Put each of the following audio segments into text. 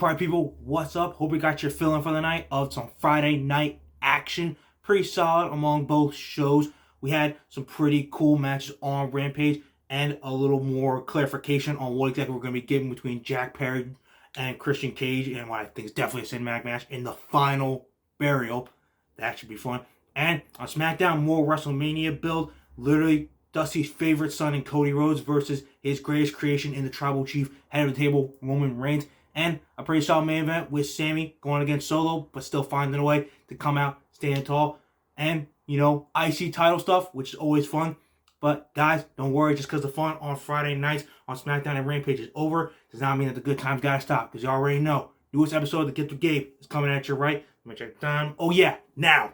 party people, what's up? Hope you got your feeling for the night of some Friday night action. Pretty solid among both shows. We had some pretty cool matches on Rampage and a little more clarification on what exactly we're going to be giving between Jack Perry and Christian Cage and what I think is definitely a cinematic match in the final burial. That should be fun. And on SmackDown, more Wrestlemania build. Literally Dusty's favorite son in Cody Rhodes versus his greatest creation in the Tribal Chief, head of the table, Roman Reigns. And a pretty solid main event with Sami going against Solo, but still finding a way to come out, standing tall. And, IC title stuff, which is always fun. But, guys, don't worry, just because the fun on Friday nights on SmackDown and Rampage is over, does not mean that the good times gotta stop. Because you already know, newest episode of the Get to Gabe is coming at you right. Let me check the time. Oh, yeah, now.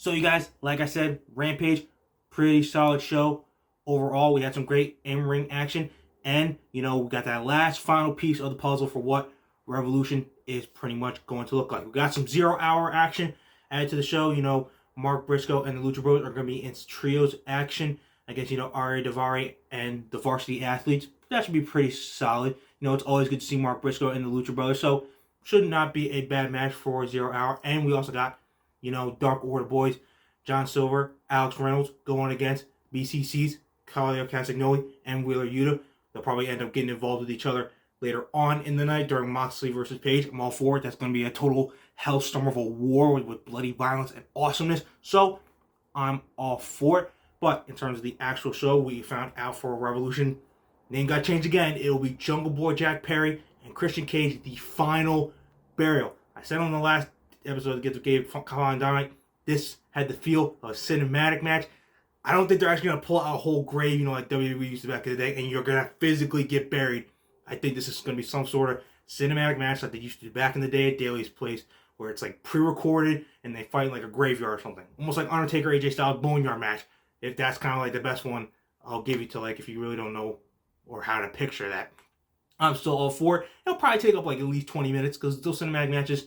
So you guys, like I said, Rampage, pretty solid show. Overall, we had some great in-ring action. And, we got that last final piece of the puzzle for what Revolution is pretty much going to look like. We got some 0-hour action added to the show. Mark Briscoe and the Lucha Bros are going to be in trios action against, Ari Daivari and the Varsity Athletes. That should be pretty solid. It's always good to see Mark Briscoe and the Lucha Brothers. So, should not be a bad match for 0 hour. And we also got Dark Order boys, John Silver, Alex Reynolds going against BCC's Claudio Castagnoli and Wheeler Yuta. They'll probably end up getting involved with each other later on in the night during Moxley versus Page. I'm all for it. That's going to be a total hellstorm of a war with bloody violence and awesomeness. So, I'm all for it. But in terms of the actual show, we found out for Revolution, name got changed again. It will be Jungle Boy Jack Perry and Christian Cage, the final burial. I said on the last episode of Get to Gabe, Dynamite, this had the feel of a cinematic match. I don't think they're actually going to pull out a whole grave, like WWE used to back in the day, and you're going to physically get buried. I think this is going to be some sort of cinematic match like they used to do back in the day at Daly's Place, where it's like pre-recorded and they fight in like a graveyard or something. Almost like Undertaker AJ Styles Boneyard match. If that's kind of like the best one, I'll give you to if you really don't know or how to picture that. I'm still all for it. It'll probably take up at least 20 minutes because those cinematic matches,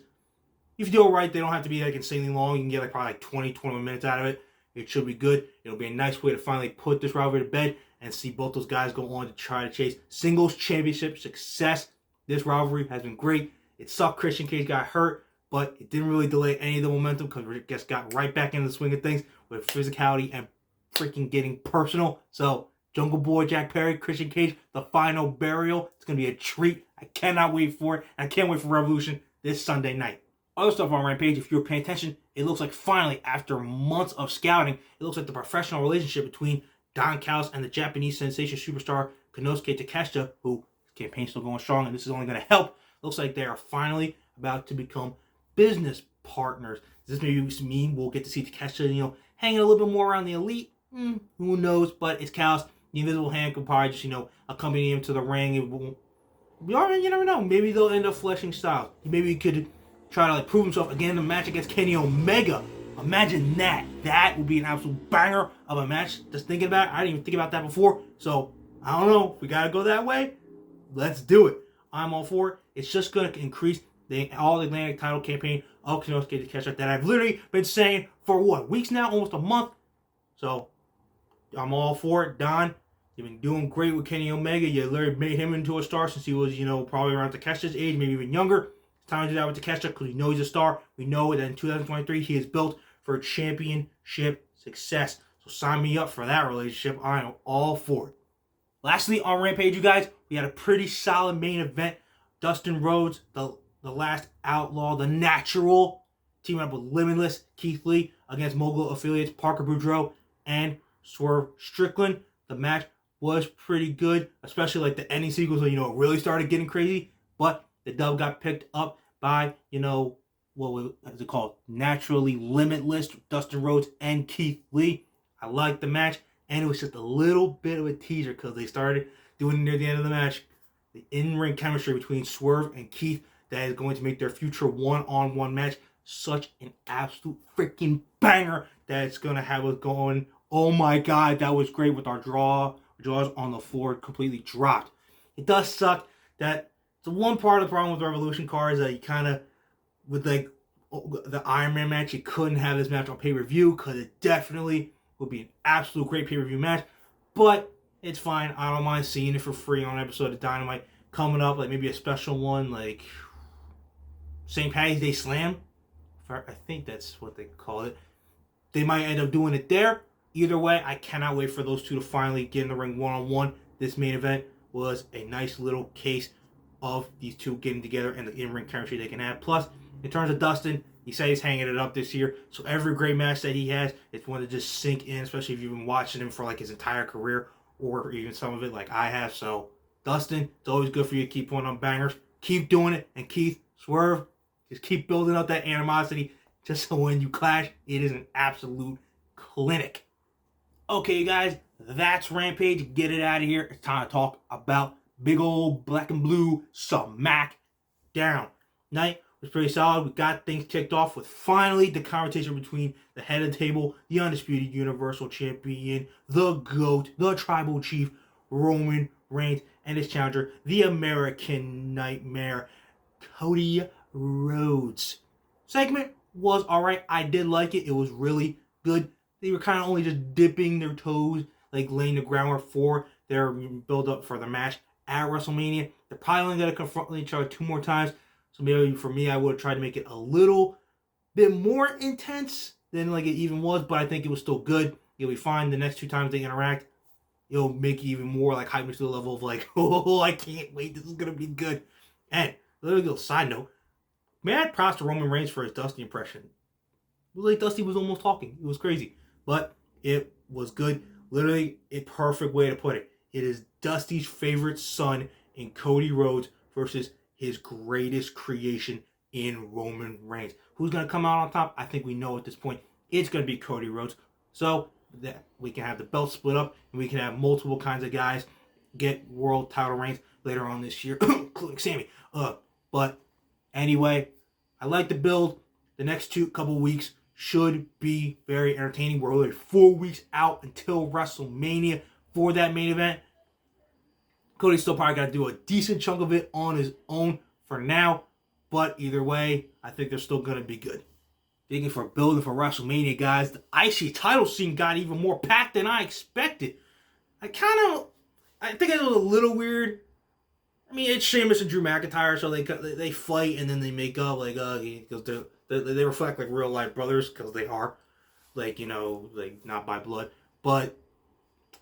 if you do it right, they don't have to be insanely long. You can get probably 20, 21 minutes out of it. It should be good. It'll be a nice way to finally put this rivalry to bed and see both those guys go on to try to chase singles championship success. This rivalry has been great. It sucked Christian Cage got hurt, but it didn't really delay any of the momentum because we just got right back into the swing of things with physicality and freaking getting personal. So, Jungle Boy Jack Perry, Christian Cage, the final burial. It's going to be a treat. I cannot wait for it. I can't wait for Revolution this Sunday night. Other stuff on Rampage, if you're paying attention, it looks like finally, after months of scouting, it looks like the professional relationship between Don Callis and the Japanese sensation superstar Konosuke Takeshita, who campaign's still going strong, and this is only going to help. Looks like they are finally about to become business partners. Does this maybe mean we'll get to see Takeshita, hanging a little bit more around the elite? Who knows? But it's Callis. The invisible hand could probably just, accompany him to the ring. It won't. You never know. Maybe they'll end up fleshing styles. Maybe he could try to prove himself again in the match against Kenny Omega. Imagine that. That would be an absolute banger of a match. Just thinking about it. I didn't even think about that before. So, I don't know. If we got to go that way, let's do it. I'm all for it. It's just going to increase the All-Atlantic title campaign of Konosuke Takeshita that I've literally been saying for weeks now? Almost a month. So, I'm all for it. Don, you've been doing great with Kenny Omega. You literally made him into a star since he was, probably around Takeshita's age, maybe even younger. It's time to do that with Takeshita because we know he's a star. We know that in 2023 he is built for championship success. So sign me up for that relationship. I am all for it. Lastly, on Rampage, you guys, we had a pretty solid main event. Dustin Rhodes, the last outlaw, the natural, teaming up with Limitless Keith Lee against Mogul affiliates Parker Boudreaux and Swerve Strickland. The match was pretty good, especially the ending sequence when, it really started getting crazy. But the dub got picked up by, what is it called? Naturally Limitless, Dustin Rhodes and Keith Lee. I liked the match, and it was just a little bit of a teaser because they started doing it near the end of the match. The in-ring chemistry between Swerve and Keith that is going to make their future one-on-one match such an absolute freaking banger that it's going to have us going, oh my god, that was great with our jaws on the floor completely dropped. It does suck that So one part of the problem with Revolution cards is that you kind of, with like the Iron Man match, you couldn't have this match on pay-per-view because it definitely would be an absolute great pay-per-view match. But it's fine. I don't mind seeing it for free on an episode of Dynamite coming up, like maybe a special one, like St. Patty's Day Slam. I think that's what they call it. They might end up doing it there. Either way, I cannot wait for those two to finally get in the ring one-on-one. This main event was a nice little case of these two getting together and the in-ring chemistry they can have. Plus, in terms of Dustin, he said he's hanging it up this year. So every great match that he has, it's one to just sink in, especially if you've been watching him for like his entire career or even some of it like I have. So, Dustin, it's always good for you to keep putting on bangers. Keep doing it. And Keith, Swerve, just keep building up that animosity just so when you clash, it is an absolute clinic. Okay, you guys, that's Rampage. Get it out of here. It's time to talk about big old black and blue SmackDown. Night was pretty solid. We got things kicked off with finally the conversation between the head of the table, the undisputed Universal Champion, the GOAT, the Tribal Chief, Roman Reigns, and his challenger, the American Nightmare, Cody Rhodes. Segment was alright. I did like it. It was really good. They were kind of only just dipping their toes, like laying the groundwork for their build-up for the match at WrestleMania. They're probably only going to confront each other 2 more times. So maybe for me, I would have tried to make it a little bit more intense than like it even was. But I think it was still good. You'll be fine the next 2 times they interact. It'll make it even more like hype me to the level of like, oh, I can't wait. This is going to be good. And a little side note. Mad props to Roman Reigns for his Dusty impression. It was like Dusty was almost talking. It was crazy. But it was good. Literally a perfect way to put it. It is Dusty's favorite son in Cody Rhodes versus his greatest creation in Roman Reigns. Who's going to come out on top? I think we know at this point. It's going to be Cody Rhodes. So that we can have the belt split up and we can have multiple kinds of guys get world title reigns later on this year, including Sami. But anyway, I like the build. The next couple weeks should be very entertaining. We're only 4 weeks out until WrestleMania for that main event. Cody's still probably got to do a decent chunk of it on his own for now. But either way, I think they're still going to be good. Thinking for building for WrestleMania, guys, the IC title scene got even more packed than I expected. I think it was a little weird. I mean, it's Sheamus and Drew McIntyre, so they fight and then they make up because they reflect like real life brothers because they are, like not by blood. But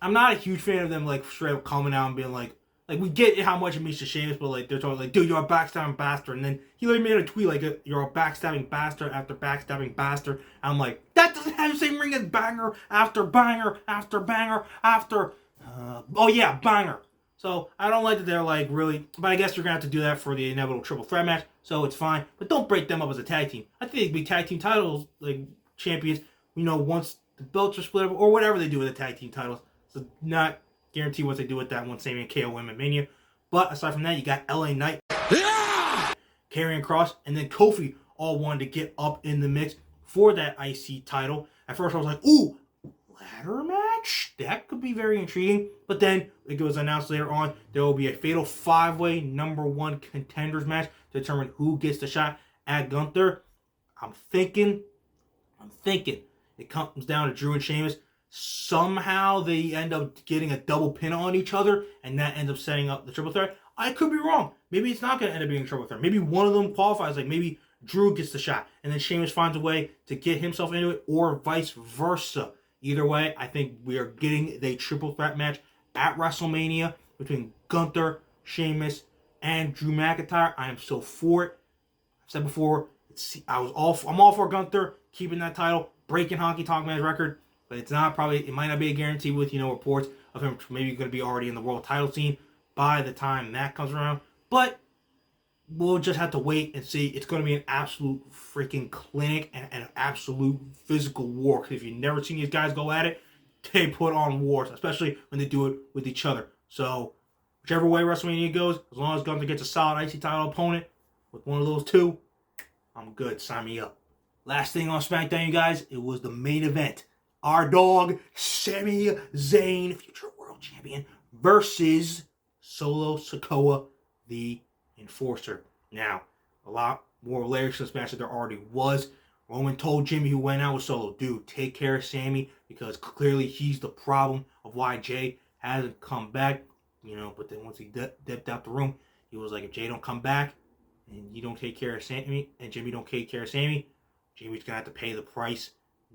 I'm not a huge fan of them like straight up coming out and being like we get how much it means to Sheamus, but like they're talking like, dude, you're a backstabbing bastard, and then he like made a tweet like you're a backstabbing bastard after backstabbing bastard. And I'm like, that doesn't have the same ring as banger after banger after banger after banger. So I don't like that they're like really, but I guess you're gonna have to do that for the inevitable triple threat match, so it's fine. But don't break them up as a tag team. I think they'd be tag team titles like champions, once the belts are split up or whatever they do with the tag team titles. So not guarantee what they do with that one, Sami and KOM at Mania. But aside from that, you got LA Knight, Karrion Kross, and then Kofi all wanted to get up in the mix for that IC title. At first I was like, ooh, ladder match? That could be very intriguing. But then it was announced later on there will be a fatal 5-way number 1 contenders match to determine who gets the shot at Gunther. I'm thinking it comes down to Drew and Sheamus. Somehow they end up getting a double pin on each other and that ends up setting up the triple threat. I could be wrong. Maybe it's not going to end up being a triple threat. Maybe one of them qualifies. Like maybe Drew gets the shot and then Sheamus finds a way to get himself into it or vice versa. Either way, I think we are getting the triple threat match at WrestleMania between Gunther, Sheamus, and Drew McIntyre. I am so for it. I've said before, I'm all for Gunther keeping that title, breaking Honky Tonk Man's record, but it might not be a guarantee with reports of him maybe going to be already in the world title scene by the time that comes around. But we'll just have to wait and see. It's going to be an absolute freaking clinic and an absolute physical war. Because if you've never seen these guys go at it, they put on wars, especially when they do it with each other. So, whichever way WrestleMania goes, as long as Gunther gets a solid IC title opponent with one of those two, I'm good. Sign me up. Last thing on SmackDown, you guys, it was the main event. Our dog, Sami Zayn, future world champion, versus Solo Sikoa, the enforcer. Now, a lot more layers to this match than there already was. Roman told Jimmy, who went out with Solo, dude, take care of Sami, because clearly he's the problem of why Jay hasn't come back. But then once he dipped out the room, he was like, if Jay don't come back and you don't take care of Sami, and Jimmy don't take care of Sami, Jimmy's gonna have to pay the price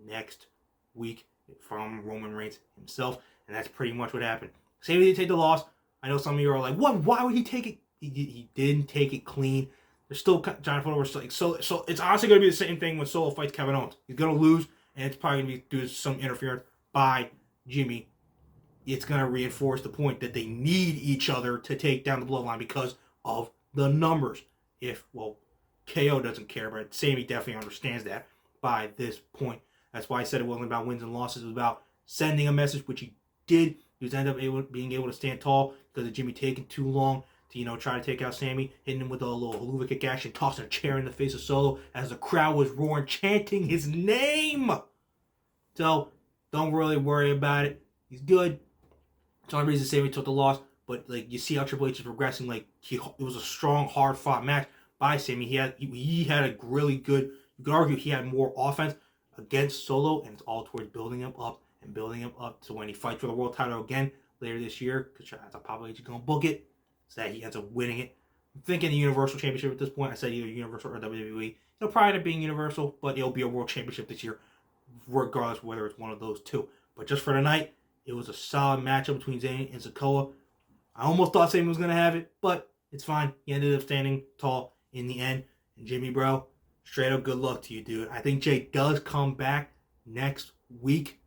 next week from Roman Reigns himself. And that's pretty much what happened. Sami didn't take the loss. I know some of you are like, what? Why would he take it? He didn't take it clean. They're still trying to put over. So it's honestly going to be the same thing when Solo fights Kevin Owens. He's going to lose, and it's probably going to be due to some interference by Jimmy. It's going to reinforce the point that they need each other to take down the Bloodline because of the numbers. KO doesn't care, but Sami definitely understands that by this point. That's why I said it wasn't about wins and losses. It was about sending a message, which he did. He was ended up being able to stand tall because of Jimmy taking too long to, try to take out Sami, hitting him with a little haluva kick action, tossing a chair in the face of Solo as the crowd was roaring, chanting his name. So, don't really worry about it. He's good. It's the only reason Sami took the loss, but you see how Triple H is progressing. It was a strong, hard-fought match by Sami. He had a really good, you could argue he had more offense against Solo, and it's all towards building him up and building him up to when he fights for the world title again later this year, because that's how Papa H is going to book it, so that he ends up winning it. I'm thinking the Universal Championship at this point. I said either Universal or WWE. It'll probably end up being Universal, but it'll be a World Championship this year, regardless of whether it's one of those two. But just for tonight, it was a solid matchup between Zayn and Sikoa. I almost thought Sami was going to have it, but it's fine. He ended up standing tall in the end. And Jimmy, bro, straight up good luck to you, dude. I think Jay does come back next week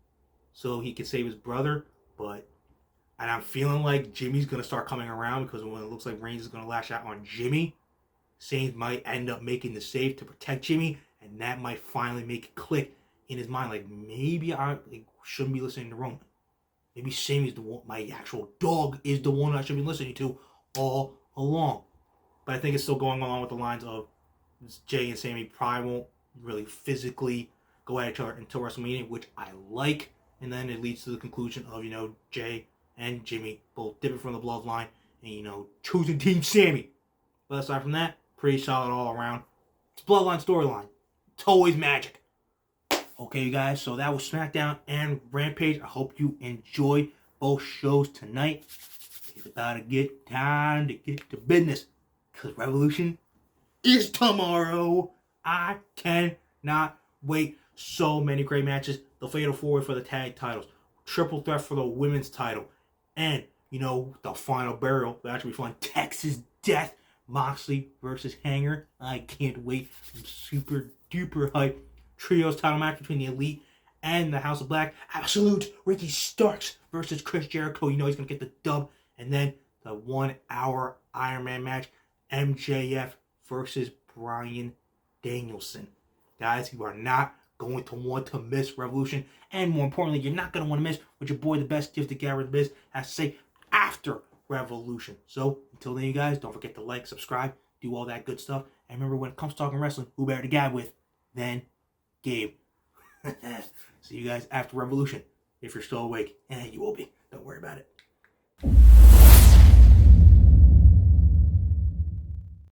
so he can save his brother, and I'm feeling like Jimmy's going to start coming around, because when it looks like Reigns is going to lash out on Jimmy, Saints might end up making the save to protect Jimmy, and that might finally make it click in his mind. Maybe I shouldn't be listening to Roman. Maybe Sami's the one, my actual dog is the one I should be listening to all along. But I think it's still going along with the lines of Jay and Sami probably won't really physically go at each other until WrestleMania, which I like. And then it leads to the conclusion of, Jay and Jimmy both dipping from the bloodline and, choosing Team Sami. But aside from that, pretty solid all around. It's Bloodline storyline. It's always magic. Okay, you guys, so that was SmackDown and Rampage. I hope you enjoyed both shows tonight. It's about to get time to get to business, because Revolution is tomorrow. I cannot wait. So many great matches. The Fatal 4-Way for the tag titles. Triple threat for the women's title. And, the final burial. That'll actually be fun. Texas Death. Moxley versus Hanger. I can't wait. I'm super duper hyped. Trios title match between the Elite and the House of Black. Absolute Ricky Starks versus Chris Jericho. He's going to get the dub. And then the 1 hour Iron Man match. MJF versus Bryan Danielson. Guys, you are not going to want to miss Revolution. And more importantly, you're not going to want to miss what your boy, the best gift to Garrett Biz, has to say after Revolution. So, until then, you guys, don't forget to like, subscribe, do all that good stuff. And remember, when it comes to talking wrestling, who better to guide with than Gabe? See you guys after Revolution. If you're still awake, and you will be. Don't worry about it.